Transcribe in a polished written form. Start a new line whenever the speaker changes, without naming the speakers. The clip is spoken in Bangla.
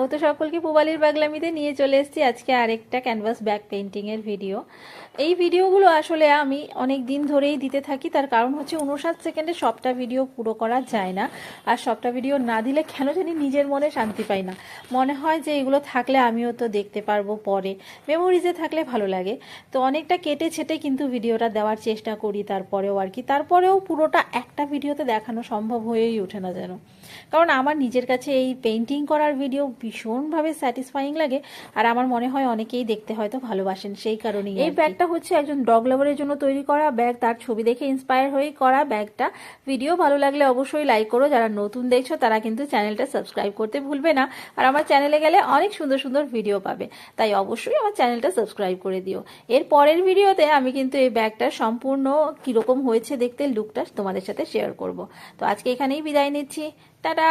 স্বাগত সকলকে পুবালির পাগলামিতে। নিয়ে চলে এসেছি আজকে আরেকটা ক্যানভাস ব্যাক পেইন্টিংয়ের ভিডিও। এই ভিডিওগুলো আসলে আমি অনেক দিন ধরেই দিতে থাকি, তার কারণ হচ্ছে 59 সেকেন্ডে সবটা ভিডিও পুরো করা যায় না। আর সবটা ভিডিও না দিলে কেন জানি নিজের মনে শান্তি পাই না, মনে হয় যে এগুলো থাকলে আমিও তো দেখতে পারবো পরে, মেমোরিজে থাকলে ভালো লাগে। তো অনেকটা কেটে ছেটে কিন্তু ভিডিওটা দেওয়ার চেষ্টা করি, তারপরেও আর কি, তারপরেও পুরোটা একটা ভিডিওতে দেখানো সম্ভব হয়েই ওঠে না যেন। কারণ আমার নিজের কাছে এই পেইন্টিং করার ভিডিও ভীষণভাবে স্যাটিসফাইং লাগে, আর আমার মনে হয় অনেকেই দেখতে হয়তো ভালোবাসেন, সেই কারণেই। এই ব্যাগটা হচ্ছে একজন ডগ লাভারের জন্য তৈরি করা ব্যাগ, তার ছবি দেখে ইন্সপায়ার হয়ে করা ব্যাগটা। ভিডিও ভালো লাগলে অবশ্যই লাইক করো, যারা নতুন দেখছো তারা কিন্তু চ্যানেলটা সাবস্ক্রাইব করতে ভুলবে না। আর আমার চ্যানেলে গেলে অনেক সুন্দর সুন্দর ভিডিও পাবে, তাই অবশ্যই আমার চ্যানেলটা সাবস্ক্রাইব করে দিও। এর পরের ভিডিওতে আমি কিন্তু এই ব্যাগটার সম্পূর্ণ কিরকম হয়েছে দেখতে লুকটা তোমাদের সাথে শেয়ার করব। তো আজকে এখানেই বিদায় নিচ্ছি, টাটা।